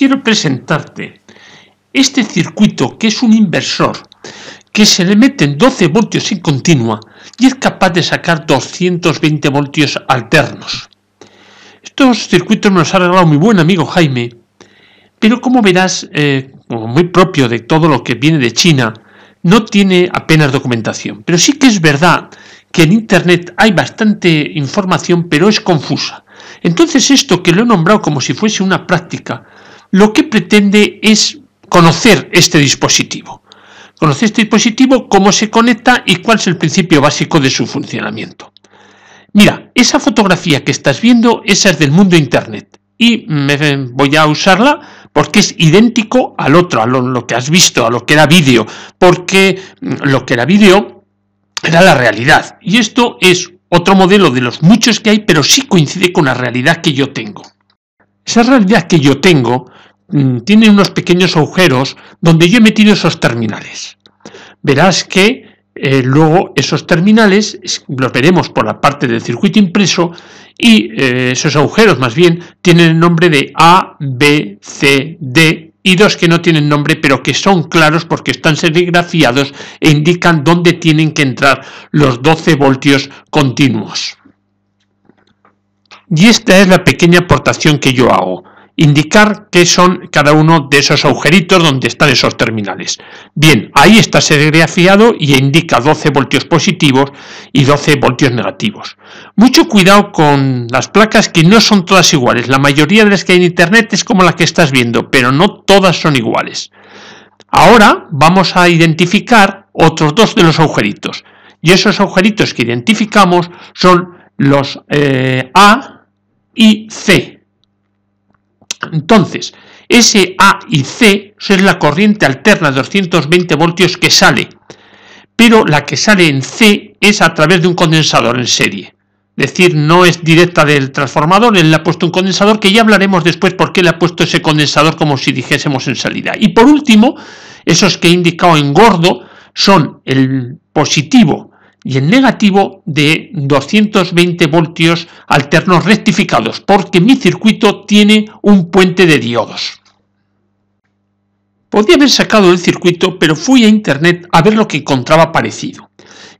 quiero presentarte este circuito que es un inversor que se le meten 12 voltios en continua y es capaz de sacar 220 voltios alternos. Estos circuitos me los ha regalado mi buen amigo Jaime, pero como verás, como muy propio de todo lo que viene de China, no tiene apenas documentación. Pero sí que es verdad que en Internet hay bastante información, pero es confusa. Entonces esto, que lo he nombrado como si fuese una práctica, lo que pretende es conocer este dispositivo. Conocer este dispositivo, cómo se conecta y cuál es el principio básico de su funcionamiento. Mira, esa fotografía que estás viendo, esa es del mundo Internet. Y voy a usarla porque es idéntico al otro, a lo que has visto, a lo que era vídeo. Porque lo que era vídeo era la realidad. Y esto es otro modelo de los muchos que hay, pero sí coincide con la realidad que yo tengo. Esa realidad que yo tengo tiene unos pequeños agujeros donde yo he metido esos terminales. Verás que luego esos terminales los veremos por la parte del circuito impreso y esos agujeros más bien tienen el nombre de A, B, C, D y dos que no tienen nombre pero que son claros porque están serigrafiados e indican dónde tienen que entrar los 12 voltios continuos. Y esta es la pequeña aportación que yo hago. Indicar qué son cada uno de esos agujeritos donde están esos terminales. Bien, ahí está serigrafiado y indica 12 voltios positivos y 12 voltios negativos. Mucho cuidado con las placas que no son todas iguales. La mayoría de las que hay en Internet es como la que estás viendo, pero no todas son iguales. Ahora vamos a identificar otros dos de los agujeritos. Y esos agujeritos que identificamos son los A y C. Entonces, ese A y C es la corriente alterna de 220 voltios que sale, pero la que sale en C es a través de un condensador en serie. Es decir, no es directa del transformador, él le ha puesto un condensador que ya hablaremos después por qué le ha puesto ese condensador como si dijésemos en salida. Y por último, esos que he indicado en gordo son el positivo y el negativo de 220 voltios alternos rectificados, porque mi circuito tiene un puente de diodos. Podía haber sacado el circuito, pero fui a Internet a ver lo que encontraba parecido.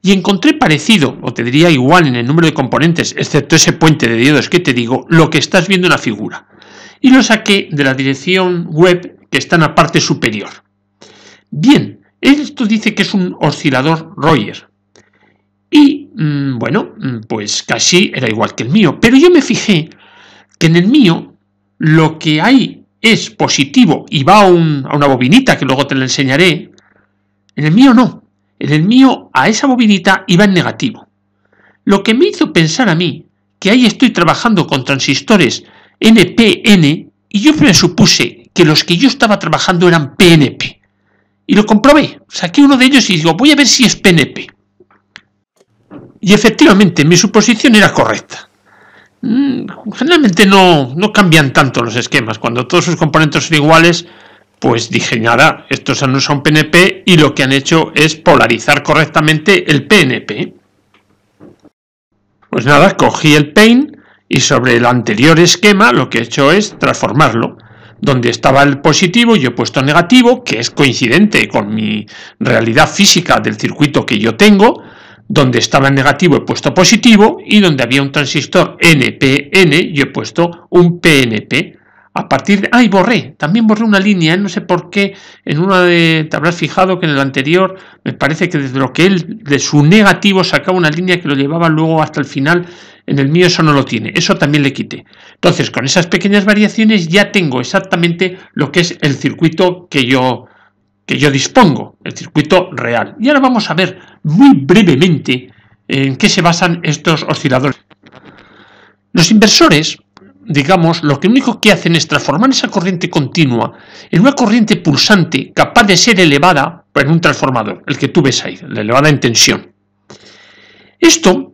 Y encontré parecido, o te diría igual en el número de componentes, excepto ese puente de diodos que te digo, lo que estás viendo en la figura. Y lo saqué de la dirección web que está en la parte superior. Bien, esto dice que es un oscilador Royer. Y, bueno, pues casi era igual que el mío. Pero yo me fijé que en el mío lo que hay es positivo y va a una bobinita que luego te la enseñaré. En el mío no. En el mío a esa bobinita iba en negativo. Lo que me hizo pensar a mí que ahí estoy trabajando con transistores NPN y yo presupuse que los que yo estaba trabajando eran PNP. Y lo comprobé. Saqué uno de ellos y digo, voy a ver si es PNP. Y efectivamente, mi suposición era correcta. Generalmente no cambian tanto los esquemas. Cuando todos sus componentes son iguales, pues dije, nada, estos no son PNP y lo que han hecho es polarizar correctamente el PNP. Pues nada, cogí el PAIN y sobre el anterior esquema lo que he hecho es transformarlo. Donde estaba el positivo yo he puesto negativo, que es coincidente con mi realidad física del circuito que yo tengo. Donde estaba el negativo he puesto positivo y donde había un transistor NPN yo he puesto un PNP. A partir de... ¡Ay, borré! También borré una línea, no sé por qué. En una de... Te habrás fijado que en el anterior me parece que desde lo que él, de su negativo, sacaba una línea que lo llevaba luego hasta el final. En el mío eso no lo tiene, eso también le quité. Entonces, con esas pequeñas variaciones ya tengo exactamente lo que es el circuito que yo dispongo, el circuito real. Y ahora vamos a ver muy brevemente en qué se basan estos osciladores. Los inversores, digamos, lo único que hacen es transformar esa corriente continua en una corriente pulsante capaz de ser elevada por un transformador, el que tú ves ahí, la elevada en tensión. Esto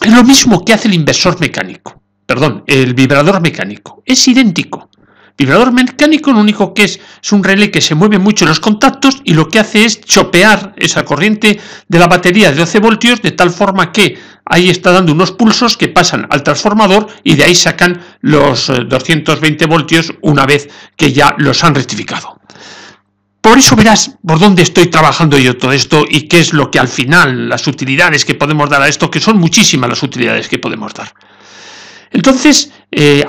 es lo mismo que hace el inversor mecánico, perdón, el vibrador mecánico. Es idéntico. Vibrador mecánico lo único que es un relé que se mueve mucho en los contactos y lo que hace es chopear esa corriente de la batería de 12 voltios de tal forma que ahí está dando unos pulsos que pasan al transformador y de ahí sacan los 220 voltios una vez que ya los han rectificado. Por eso verás por dónde estoy trabajando yo todo esto y qué es lo que al final, las utilidades que podemos dar a esto, que son muchísimas las utilidades que podemos dar. Entonces,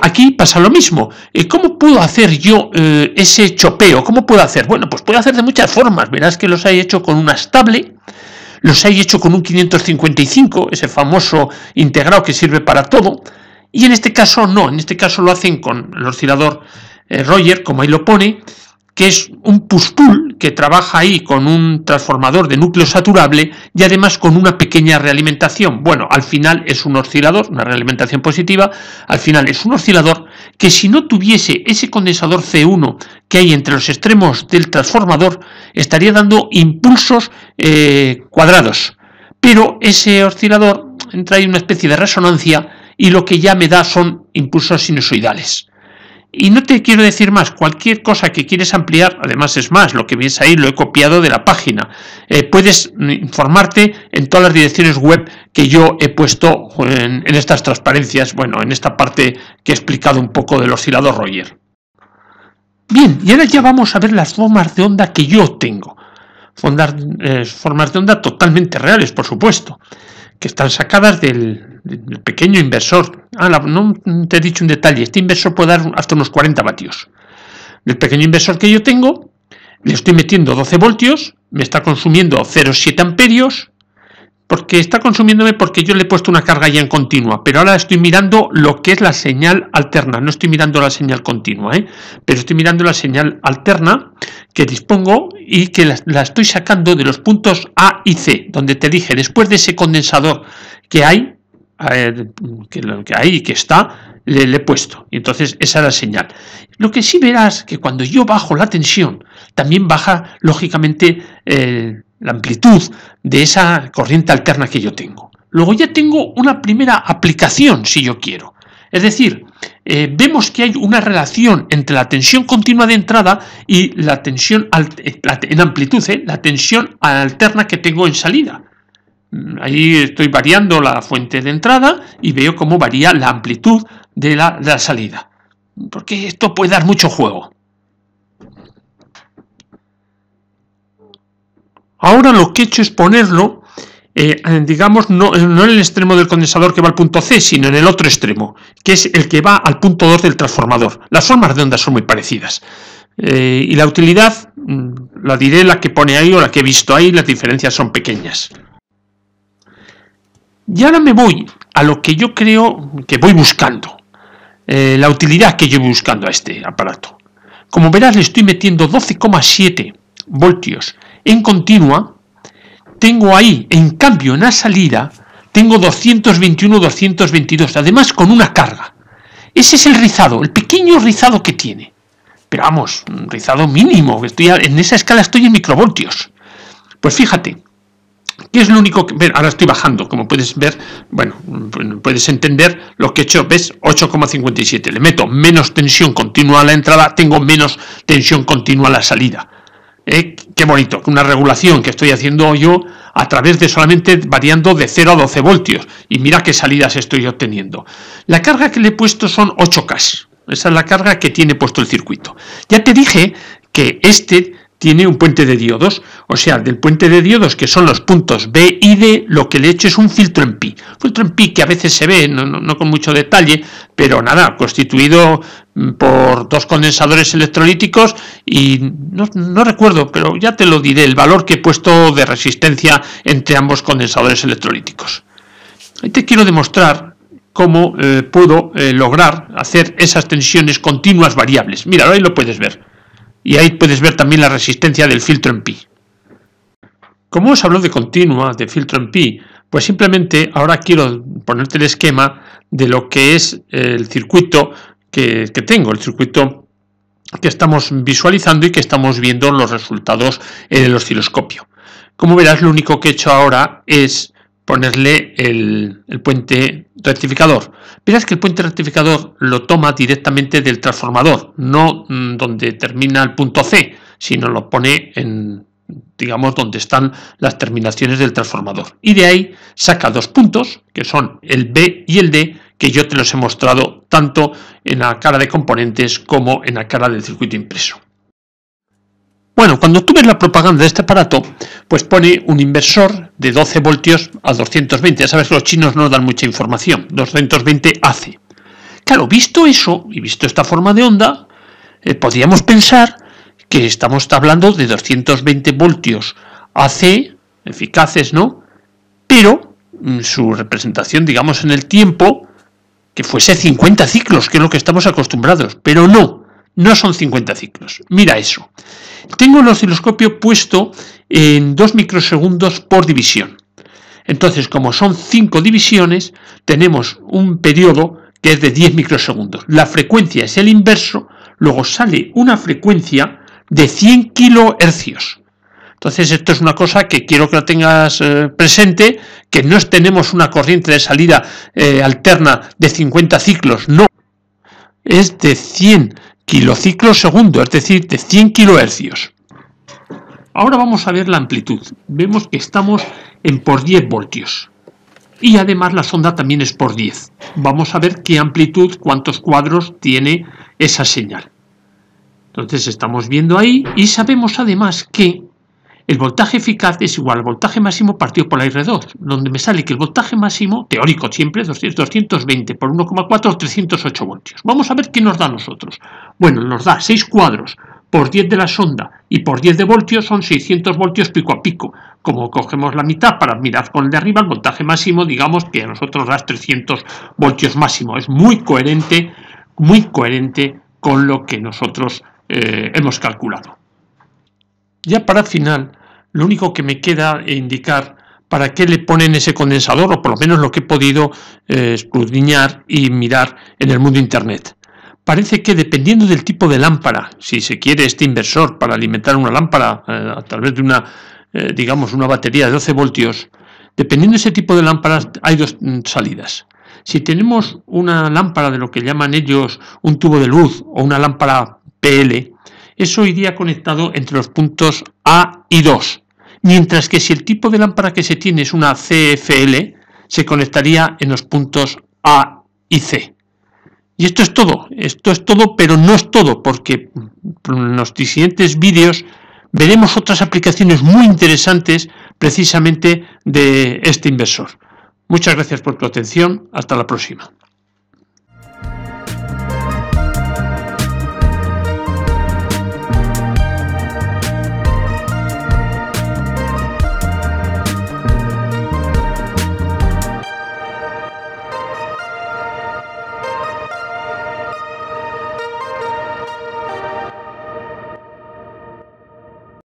aquí pasa lo mismo. ¿Cómo puedo hacer yo ese chopeo? ¿Cómo puedo hacer? Bueno, pues puedo hacer de muchas formas. Verás que los he hecho con una estable, los he hecho con un 555, ese famoso integrado que sirve para todo. Y en este caso no, en este caso lo hacen con el oscilador Royer, como ahí lo pone, que es un push-pull que trabaja ahí con un transformador de núcleo saturable y además con una pequeña realimentación. Bueno, al final es un oscilador, una realimentación positiva, al final es un oscilador que si no tuviese ese condensador C1 que hay entre los extremos del transformador, estaría dando impulsos cuadrados. Pero ese oscilador entra ahí en una especie de resonancia y lo que ya me da son impulsos sinusoidales. Y no te quiero decir más, cualquier cosa que quieres ampliar, además es más, lo que ves ahí lo he copiado de la página. Puedes informarte en todas las direcciones web que yo he puesto en estas transparencias, bueno, en esta parte que he explicado un poco del oscilador Royer. Bien, y ahora ya vamos a ver las formas de onda que yo tengo. Formas de onda totalmente reales, por supuesto, que están sacadas del pequeño inversor. No te he dicho un detalle, este inversor puede dar hasta unos 40 vatios. Del pequeño inversor que yo tengo, le estoy metiendo 12 voltios, me está consumiendo 0,7 amperios, porque está consumiéndome porque yo le he puesto una carga ya en continua, pero ahora estoy mirando lo que es la señal alterna, no estoy mirando la señal continua, pero estoy mirando la señal alterna que dispongo y que la estoy sacando de los puntos A y C, donde te dije, después de ese condensador que hay, que está, le he puesto, y entonces esa es la señal. Lo que sí verás que cuando yo bajo la tensión, también baja lógicamente la amplitud de esa corriente alterna que yo tengo. Luego ya tengo una primera aplicación si yo quiero. Es decir, vemos que hay una relación entre la tensión continua de entrada y la tensión en amplitud, la tensión alterna que tengo en salida. Ahí estoy variando la fuente de entrada y veo cómo varía la amplitud de la salida. Porque esto puede dar mucho juego. Ahora lo que he hecho es ponerlo, digamos, no en el extremo del condensador que va al punto C, sino en el otro extremo, que es el que va al punto 2 del transformador. Las formas de onda son muy parecidas. Y la utilidad, la diré la que pone ahí o la que he visto ahí, las diferencias son pequeñas. Y ahora me voy a lo que yo creo que voy buscando, la utilidad que yo voy buscando a este aparato. Como verás, le estoy metiendo 12,7 voltios en continua, tengo ahí, en cambio, en la salida, tengo 221, 222, además con una carga. Ese es el rizado, el pequeño rizado que tiene. Pero vamos, un rizado mínimo, en esa escala estoy en microvoltios. Pues fíjate, ¿qué es lo único que... Ahora estoy bajando, como puedes ver, bueno, puedes entender lo que he hecho, ¿ves? 8,57, le meto menos tensión continua a la entrada, tengo menos tensión continua a la salida. Qué bonito, una regulación que estoy haciendo yo a través de solamente variando de 0 a 12 voltios. Y mira qué salidas estoy obteniendo. La carga que le he puesto son 8K. Esa es la carga que tiene puesto el circuito. Ya te dije que este tiene un puente de diodos, o sea, del puente de diodos que son los puntos B y D, lo que le he hecho es un filtro en pi. Filtro en pi que a veces se ve, no con mucho detalle, pero nada, constituido por dos condensadores electrolíticos y no recuerdo, pero ya te lo diré, el valor que he puesto de resistencia entre ambos condensadores electrolíticos. Ahí te quiero demostrar cómo puedo lograr hacer esas tensiones continuas variables. Mira, ahí lo puedes ver. Y ahí puedes ver también la resistencia del filtro en pi. Como os hablo de continua, de filtro en pi, pues simplemente ahora quiero ponerte el esquema de lo que es el circuito que tengo, el circuito que estamos visualizando y que estamos viendo los resultados en el osciloscopio. Como verás, lo único que he hecho ahora es ponerle el puente rectificador. Verás que el puente rectificador lo toma directamente del transformador, no donde termina el punto C, sino lo pone en, digamos, donde están las terminaciones del transformador. Y de ahí saca dos puntos, que son el B y el D, que yo te los he mostrado tanto en la cara de componentes como en la cara del circuito impreso. Bueno, cuando tú ves la propaganda de este aparato, pues pone un inversor de 12 voltios a 220. Ya sabes que los chinos no dan mucha información. 220 AC. Claro, visto eso y visto esta forma de onda, podríamos pensar que estamos hablando de 220 voltios AC, eficaces, ¿no? Pero su representación, digamos, en el tiempo, que fuese 50 ciclos, que es lo que estamos acostumbrados. Pero no son 50 ciclos. Mira eso. Tengo el osciloscopio puesto en 2 microsegundos por división. Entonces, como son 5 divisiones, tenemos un periodo que es de 10 microsegundos. La frecuencia es el inverso, luego sale una frecuencia de 100 kilohercios. Entonces, esto es una cosa que quiero que lo tengas presente, que no tenemos una corriente de salida alterna de 50 ciclos, no. Es de 100 kilociclos segundo, es decir, de 100 kilohercios. Ahora vamos a ver la amplitud. Vemos que estamos en por 10 voltios. Y además la sonda también es por 10. Vamos a ver qué amplitud, cuántos cuadros tiene esa señal. Entonces estamos viendo ahí y sabemos además que el voltaje eficaz es igual al voltaje máximo partido por la R2, donde me sale que el voltaje máximo, teórico siempre, 220 por 1,4, 308 voltios. Vamos a ver qué nos da a nosotros. Bueno, nos da 6 cuadros por 10 de la sonda y por 10 de voltios son 600 voltios pico a pico. Como cogemos la mitad para mirar con el de arriba, el voltaje máximo, digamos que a nosotros da 300 voltios máximo. Es muy coherente con lo que nosotros hemos calculado. Ya para final, lo único que me queda indicar para qué le ponen ese condensador, o por lo menos lo que he podido escudriñar y mirar en el mundo internet. Parece que dependiendo del tipo de lámpara, si se quiere este inversor para alimentar una lámpara a través de una, digamos, una batería de 12 voltios, dependiendo de ese tipo de lámparas hay dos salidas. Si tenemos una lámpara de lo que llaman ellos un tubo de luz o una lámpara PL, eso iría conectado entre los puntos A y 2, mientras que si el tipo de lámpara que se tiene es una CFL, se conectaría en los puntos A y C. Y esto es todo, pero no es todo, porque en los siguientes vídeos veremos otras aplicaciones muy interesantes precisamente de este inversor. Muchas gracias por tu atención, hasta la próxima.